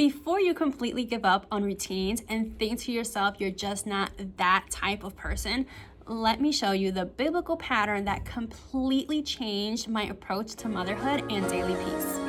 Before you completely give up on routines and think to yourself you're just not that type of person, let me show you the biblical pattern that completely changed my approach to motherhood and daily peace.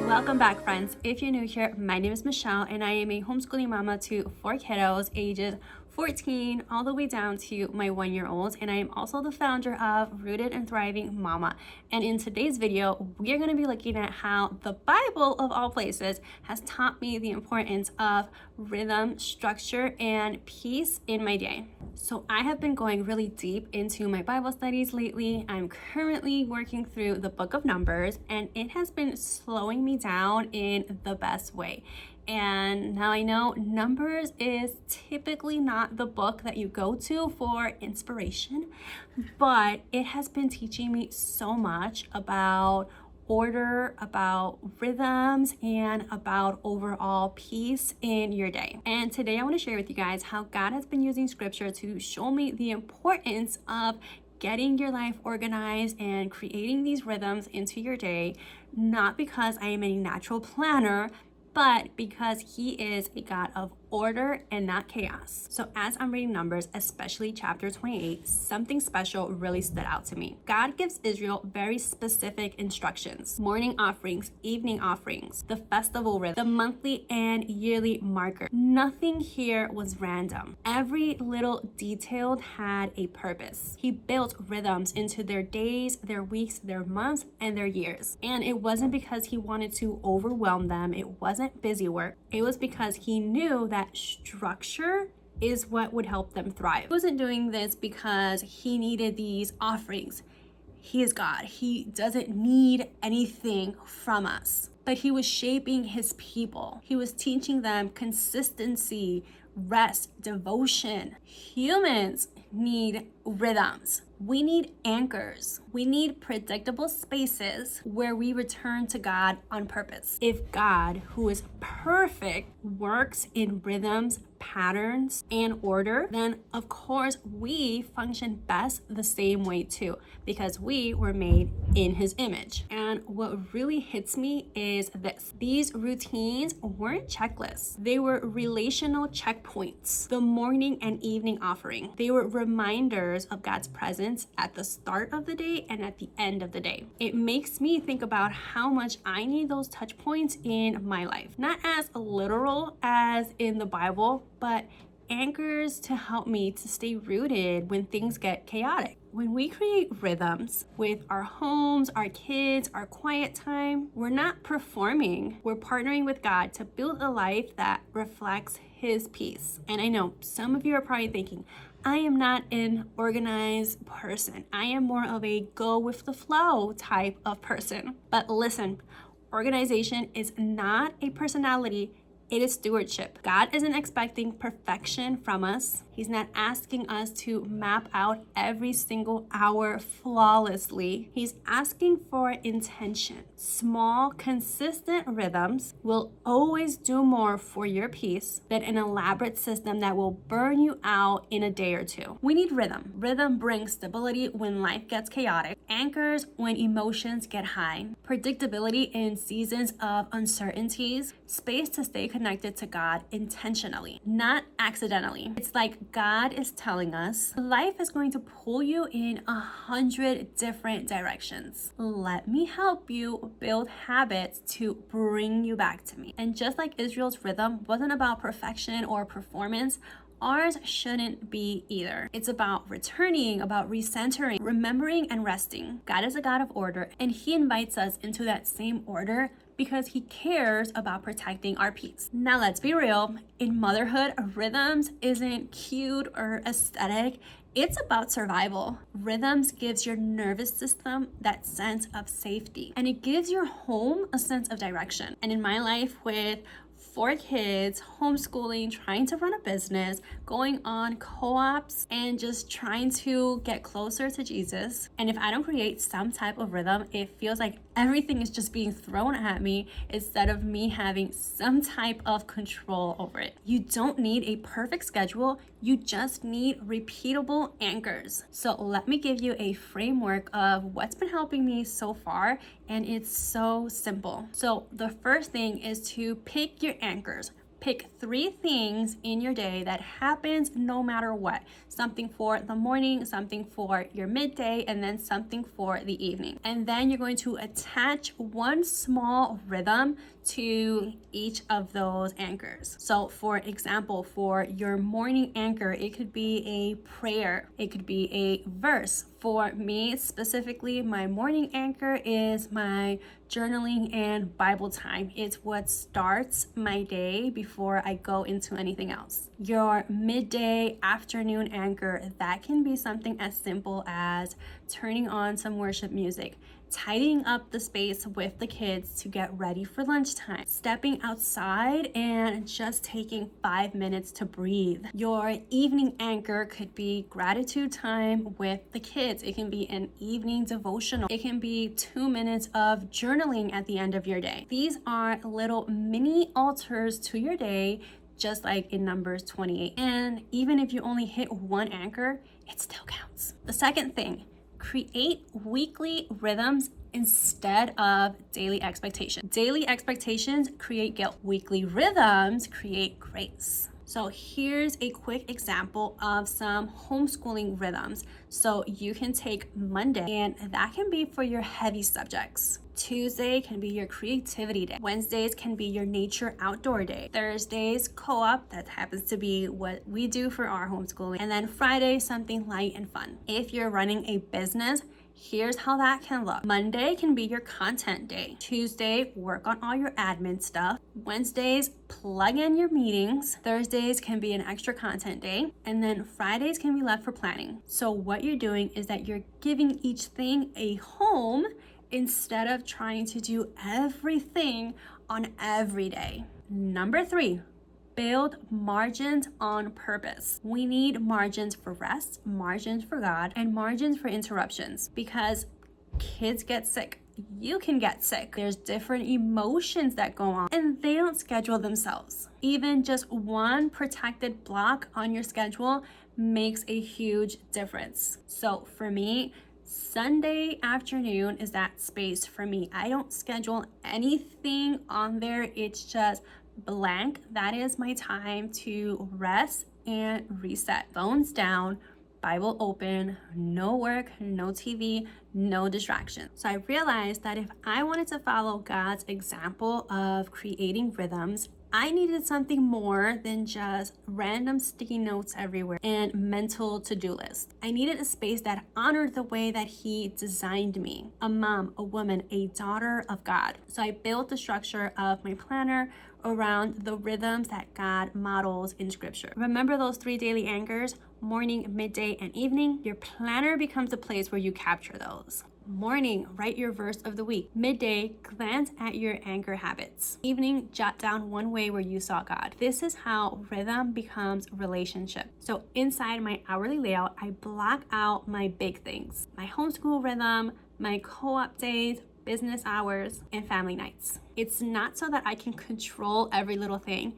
Welcome back, friends. If you're new here, my name is Michelle and I am a homeschooling mama to 4 kiddos ages 14 all the way down to my 1-year-old, and I am also the founder of Rooted and Thriving Mama. And in today's video, we are going to be looking at how the Bible, of all places, has taught me the importance of rhythm, structure, and peace in my day. So I have been going really deep into my Bible studies lately. I'm currently working through the book of Numbers, and it has been slowing me down in the best way. And now I know Numbers is typically not the book that you go to for inspiration, but it has been teaching me so much about order, about rhythms, and about overall peace in your day. And today I want to share with you guys how God has been using scripture to show me the importance of getting your life organized and creating these rhythms into your day, not because I am a natural planner, but because He is a God of order and not chaos. So as I'm reading Numbers, especially chapter 28, something special really stood out to me. God gives Israel very specific instructions: morning offerings, evening offerings, the festival rhythm, the monthly and yearly marker. Nothing here was random. Every little detail had a purpose. He built rhythms into their days, their weeks, their months, and their years. And it wasn't because He wanted to overwhelm them. It wasn't busy work. It was because He knew that structure is what would help them thrive. He wasn't doing this because He needed these offerings. He is God. He doesn't need anything from us. But He was shaping His people. He was teaching them consistency, rest, devotion. Humans need rhythms. We need anchors. We need predictable spaces where we return to God on purpose. If God, who is perfect, works in rhythms, patterns, and order, then of course we function best the same way too, because we were made in His image. And what really hits me is this: these routines weren't checklists. They were relational checkpoints. The morning and evening offering, they were reminders of God's presence at the start of the day and at the end of the day. It makes me think about how much I need those touch points in my life, not as literal as in the Bible, but anchors to help me to stay rooted when things get chaotic. When we create rhythms with our homes, our kids, our quiet time, we're not performing. We're partnering with God to build a life that reflects His peace. And I know some of you are probably thinking, I am not an organized person. I am more of a go with the flow type of person. But listen, organization is not a personality. It is stewardship. God isn't expecting perfection from us. He's not asking us to map out every single hour flawlessly. He's asking for intention. Small, consistent rhythms will always do more for your peace than an elaborate system that will burn you out in a day or two. We need rhythm. Rhythm brings stability when life gets chaotic, anchors when emotions get high, predictability in seasons of uncertainties, space to stay connected to God intentionally, not accidentally. It's like God is telling us life is going to pull you in 100 different directions. Let me help you build habits to bring you back to me. And just like Israel's rhythm wasn't about perfection or performance, ours shouldn't be either. It's about returning, about recentering, remembering, and resting. God is a God of order, and He invites us into that same order because He cares about protecting our peace. Now let's be real, in motherhood, rhythms isn't cute or aesthetic. It's about survival. Rhythms gives your nervous system that sense of safety, and it gives your home a sense of direction. And in my life with 4 kids, homeschooling, trying to run a business, going on co-ops, and just trying to get closer to Jesus. And if I don't create some type of rhythm, it feels like everything is just being thrown at me instead of me having some type of control over it. You don't need a perfect schedule, you just need repeatable anchors. So let me give you a framework of what's been helping me so far, and it's so simple. So the first thing is to pick your anchors. Pick 3 things in your day that happens no matter what. Something for the morning, something for your midday, and then something for the evening. And then you're going to attach one small rhythm to each of those anchors. So for example, for your morning anchor, it could be a prayer, it could be a verse. For me specifically, my morning anchor is my journaling and Bible time. It's what starts my day before I go into anything else. Your midday, afternoon anchor, that can be something as simple as turning on some worship music, tidying up the space with the kids to get ready for lunchtime, stepping outside and just taking 5 minutes to breathe. Your evening anchor could be gratitude time with the kids. It can be an evening devotional. It can be 2 minutes of journaling at the end of your day. These are little mini altars to your day, just like in Numbers 28. And even if you only hit one anchor, it still counts. The second thing, create weekly rhythms instead of daily expectations. Daily expectations create guilt. Weekly rhythms create grace. So here's a quick example of some homeschooling rhythms. So you can take Monday, and that can be for your heavy subjects. Tuesday can be your creativity day. Wednesdays can be your nature outdoor day. Thursdays, co-op, that happens to be what we do for our homeschooling. And then Friday, something light and fun. If you're running a business, here's how that can look. Monday can be your content day. Tuesday, work on all your admin stuff. Wednesdays, plug in your meetings. Thursdays can be an extra content day. And then Fridays can be left for planning. So what you're doing is that you're giving each thing a home instead of trying to do everything on every day. Number 3, build margins on purpose. We need margins for rest, margins for God, and margins for interruptions, because kids get sick. You can get sick. There's different emotions that go on, and they don't schedule themselves. Even just one protected block on your schedule makes a huge difference. So for me, Sunday afternoon is that space for me. I don't schedule anything on there. It's just blank. That is my time to rest and reset. Phones down, Bible open, no work, no TV, no distraction. So I realized that if I wanted to follow God's example of creating rhythms, I needed something more than just random sticky notes everywhere and mental to-do lists. I needed a space that honored the way that He designed me, a mom, a woman, a daughter of God. So I built the structure of my planner around the rhythms that God models in Scripture. Remember those 3 daily anchors, morning, midday, and evening? Your planner becomes a place where you capture those. Morning, write your verse of the week. Midday, glance at your anchor habits. Evening, jot down one way where you saw God. This is how rhythm becomes relationship. So inside my hourly layout, I block out my big things. My homeschool rhythm, my co-op days, business hours, and family nights. It's not so that I can control every little thing.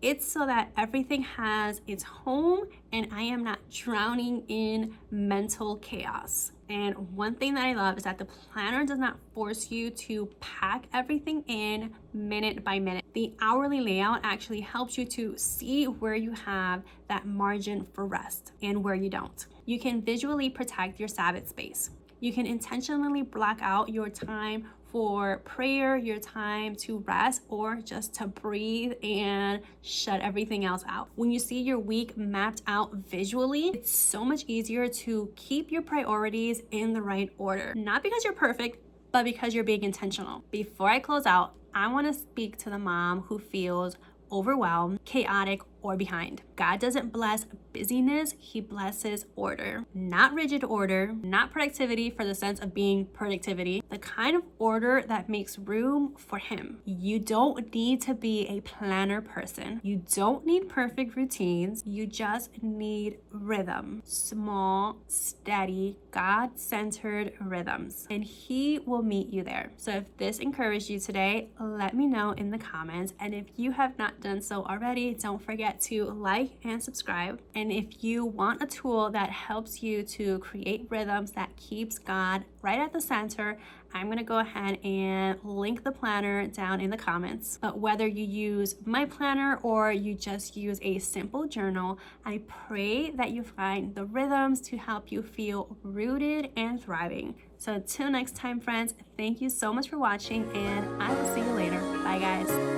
It's so that everything has its home and I am not drowning in mental chaos. And one thing that I love is that the planner does not force you to pack everything in minute by minute. The hourly layout actually helps you to see where you have that margin for rest and where you don't. You can visually protect your Sabbath space. You can intentionally block out your time for prayer, your time to rest, or just to breathe and shut everything else out. When you see your week mapped out visually, it's so much easier to keep your priorities in the right order. Not because you're perfect, but because you're being intentional. Before I close out, I want to speak to the mom who feels overwhelmed, chaotic, or behind. God doesn't bless busyness, He blesses order. Not rigid order, not productivity for the sense of being productivity, the kind of order that makes room for Him. You don't need to be a planner person. You don't need perfect routines. You just need rhythm. Small, steady, God-centered rhythms. And He will meet you there. So if this encouraged you today, let me know in the comments. And if you have not done so already, don't forget to like and subscribe. And if you want a tool that helps you to create rhythms that keeps God right at the center, I'm going to go ahead and link the planner down in the comments. But whether you use my planner or you just use a simple journal, I pray that you find the rhythms to help you feel rooted and thriving. So until next time, friends, thank you so much for watching, and I will see you later. Bye, guys.